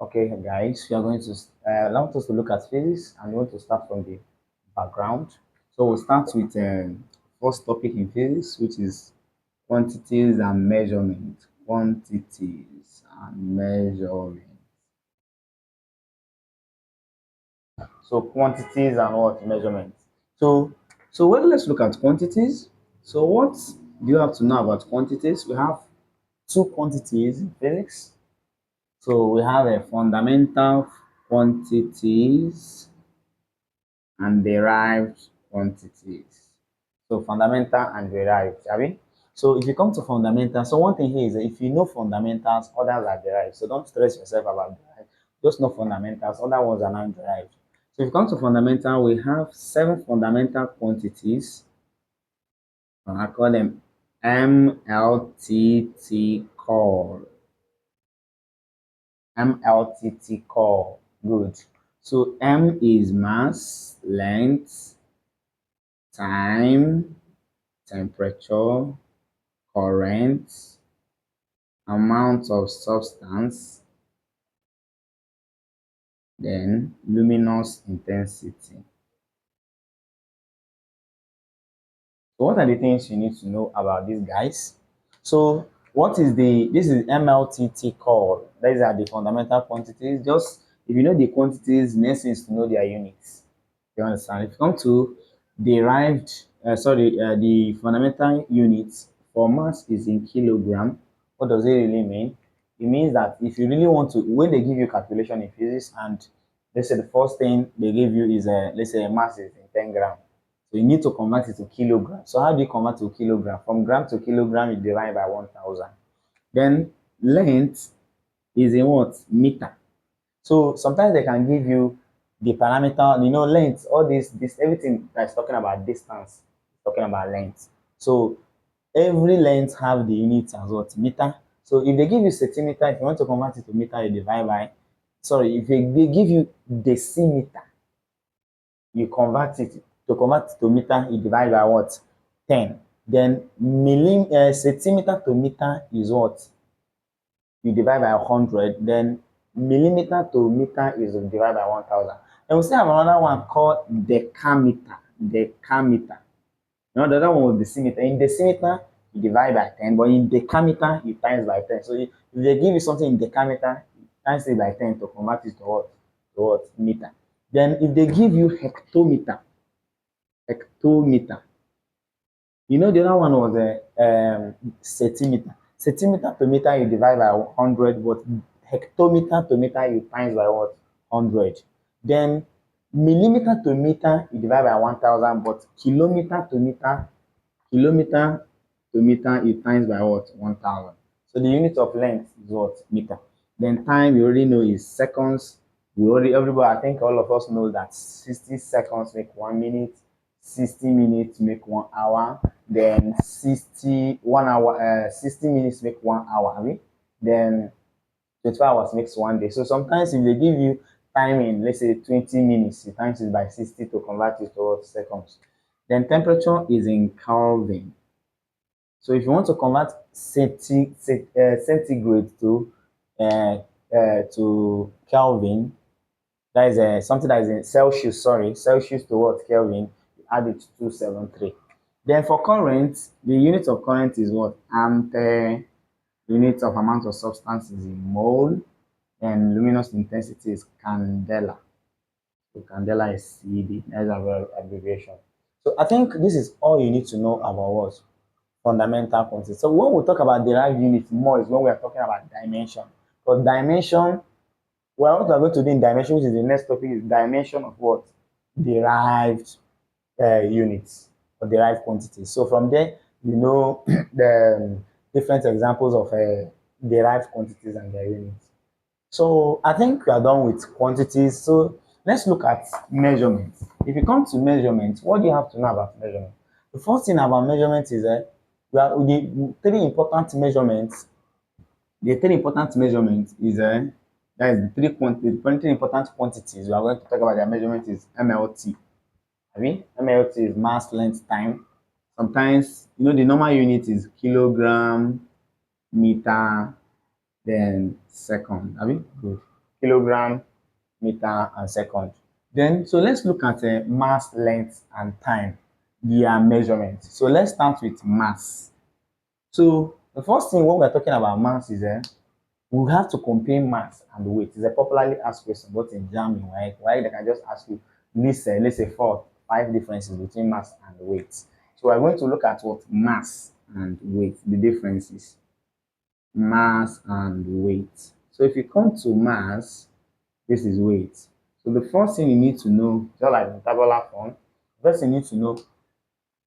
Okay, guys, we are going to allow us to look at physics. I'm going to start from the background. So we'll start with first topic in physics, which is quantities and measurement. Quantities and measurement. So quantities and what measurement. So let's look at quantities. So what do you have to know about quantities? We have two quantities in physics. So we have a fundamental quantities and derived quantities. So fundamental and derived, have we? So if you come to fundamental, so one thing here is that if you know fundamentals, others are derived. So don't stress yourself about derived. Just know fundamentals, other ones are not derived. So if you come to fundamental, we have seven fundamental quantities. I call them MLTT core. MLTT core. Good. So M is mass, length, time, temperature, current, amount of substance, then luminous intensity. So what are the things you need to know about these guys? So what is this is MLTT core. These are the fundamental quantities. Just if you know the quantities, next is to know their units. You understand? If you come to derived, the fundamental units for mass is in kilogram. What does it really mean? It means that if you really want to, when they give you calculation in physics, and let's say the first thing they give you is let's say a mass is in 10 grams. So you need to convert it to kilogram. So how do you convert to kilogram? From gram to kilogram, you divide by 1,000. Then length is in what? Meter. So sometimes they can give you the parameter, length, all this, everything that's talking about distance, talking about length. So every length have the units as what? Meter. So if they give you centimeter, if you want to convert it to meter, you divide by, sorry, if they give you decimeter, you convert it to meter, you divide by what? 10. Then centimeter to meter is what? You divide by 100. Then millimeter to meter is divided by 1,000. And we still have another one called decameter. Decameter. The other one was decimeter. In decimeter, you divide by 10, but in decameter, you times by 10. So if they give you something in decameter, you times it by 10 to convert it to what? To what? Meter. Then if they give you hectometer, hectometer. The other one was a centimeter. Centimeter to meter you divide by 100, but hectometer to meter you times by what? 100. Then millimeter to meter you divide by 1,000, but kilometer to meter you times by what? 1,000. So the unit of length is what? Meter. Then time you already know is seconds. Everybody, I think all of us know that 60 seconds make 1 minute, 60 minutes make 1 hour, then 60 minutes make 1 hour. I mean, then 24 hours makes 1 day. So sometimes if they give you timing, let's say 20 minutes, you times it by 60 to convert it to seconds. Then temperature is in Kelvin. So if you want to convert centigrade to Kelvin, that is something that is in Celsius, sorry, Celsius to what? Kelvin, you add it to 273. Then for current, the unit of current is what? Ampere. Unit of amount of substance is in mole. And luminous intensity is candela. So candela is CD. That's our abbreviation. So I think this is all you need to know about what? Fundamental quantity. So when we talk about derived unit more is when we are talking about dimension. Because dimension, well, what we are going to do in dimension, which is the next topic, is dimension of what? Derived units or derived quantities. So from there, the different examples of derived quantities and their units. So I think we are done with quantities. So let's look at measurements. If you come to measurements, what do you have to know about measurement? The first thing about measurement is that the three important measurements. The three important measurements is that is the three important quantities we are going to talk about. Their measurement is MLT. I mean, MLT is mass, length, time. Sometimes the normal unit is kilogram, meter, then second. I mean, good. kilogram, meter, and second. Then, so let's look at mass, length, and time, their measurement. So let's start with mass. So the first thing when we're talking about mass is we have to compare mass and weight. It's a popularly asked question, both in exam, right? Why they can just ask you list, let's say four, five differences between mass and weight. So we're going to look at what mass and weight, the differences, mass and weight. So if you come to mass, this is weight. So the first thing you need to know, just like the tabular form, first you need to know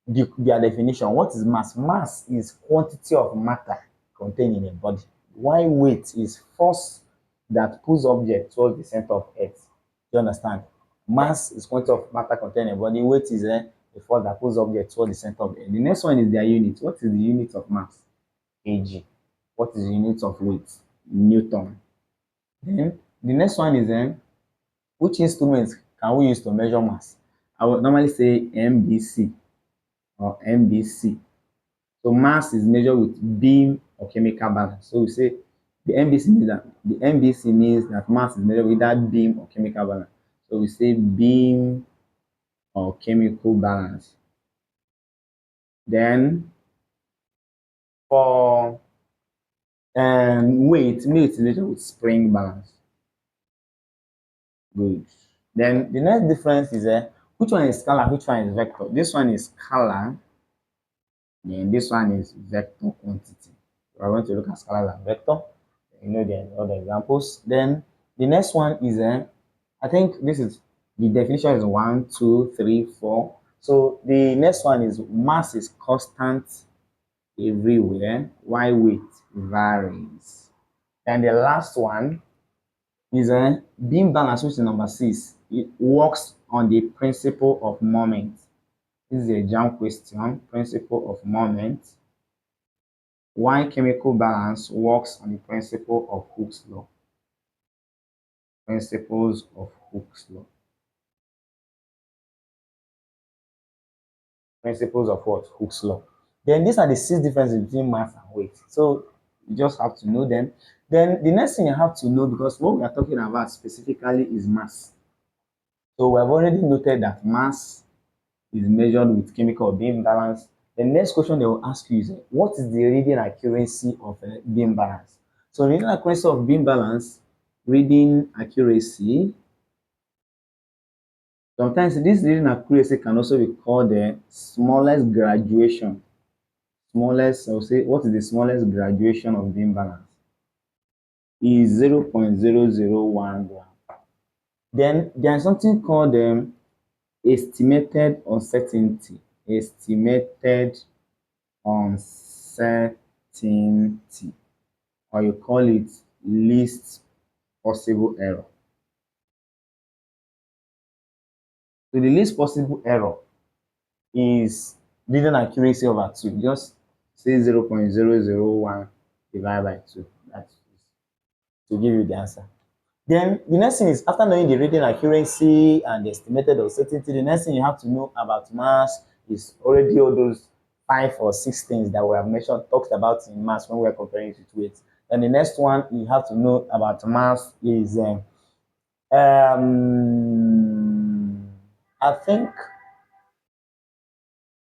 their definition. What is mass? Mass is quantity of matter contained in a body. While weight is force that pulls object towards the center of earth. Do you understand? Mass is quantity of matter contained in a body. Weight is a force that pulls object towards the center of earth. The next one is their unit. What is the unit of mass? Kg. What is the unit of weight? Newton. Then the next one is which instruments can we use to measure mass? I would normally say MBC or MBC. So mass is measured with beam or chemical balance. So we say the MBC means that mass is measured with that beam or chemical balance. So we say beam or chemical balance. Then for weight is measured with spring balance. Good. Then the next difference is which one is scalar, which one is vector? This one is scalar, then this one is vector quantity. We're going to look at scalar and vector. You know the other examples. Then the next one is I think this is the definition is one, two, three, four. So the next one is mass is constant everywhere, while weight varies. And the last one is beam balance, which is number 6. It works on the principle of moment. This is a jam question, principle of moment. Why chemical balance works on the principle of Hooke's law. Principles of Hooke's law. Principles of what? Hooke's law. Then these are the 6 differences between mass and weight. So you just have to know them. Then the next thing you have to know, because what we are talking about specifically is mass. So we have already noted that mass is measured with chemical beam balance. The next question they will ask you is, what is the reading accuracy of beam balance? So reading accuracy of beam balance, reading accuracy, sometimes this reading accuracy can also be called the smallest graduation. Smallest, I'll say, what is the smallest graduation of beam balance? Is 0.001 gram. Then there is something called estimated uncertainty. Estimated uncertainty, or you call it least possible error. So the least possible error is reading accuracy over 2. Just say 0.001 divided by 2. That's to give you the answer. Then the next thing is, after knowing the reading accuracy and the estimated uncertainty, the next thing you have to know about mass is already all those 5 or 6 things that we have mentioned, talked about in mass when we are comparing it with weight. And the next one you have to know about mass is, I think,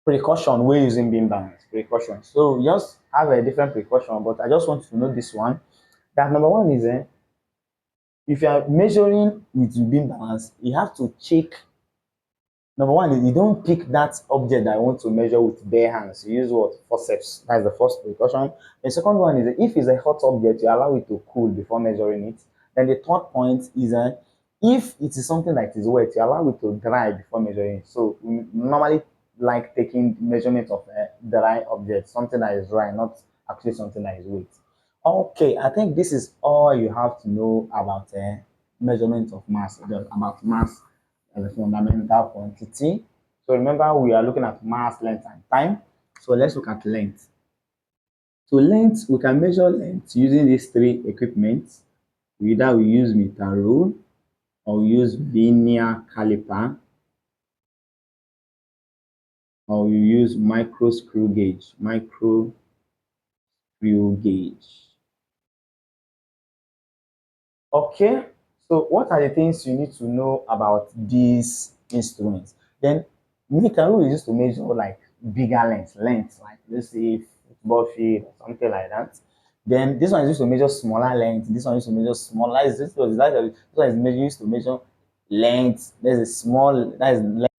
precaution when using beam balance. Precaution. So we just have a different precaution, but I just want you to know this one. That number one is, if you are measuring with beam balance, you have to check. Number one is you don't pick that object that you want to measure with bare hands. You use what? Forceps. That's the first precaution. The second one is if it's a hot object, you allow it to cool before measuring it. Then the third point is if it is something that is wet, you allow it to dry before measuring it. So we normally like taking measurement of a dry object, something that is dry, not actually something that is wet. Okay, I think this is all you have to know about measurement of mass, about mass as a fundamental quantity. So remember, we are looking at mass, length, and time. So let's look at length. So length, we can measure length using these 3 equipments. Either we use meter rule or we use vernier caliper or we use micro screw gauge. Micro screw gauge. Okay, So what are the things you need to know about these instruments? Then meter is used to measure like bigger length, like let's say football field or something like that. Then this one is used to measure smaller length. This one is used to measure smaller. This one is used to measure length. That is small. That is length.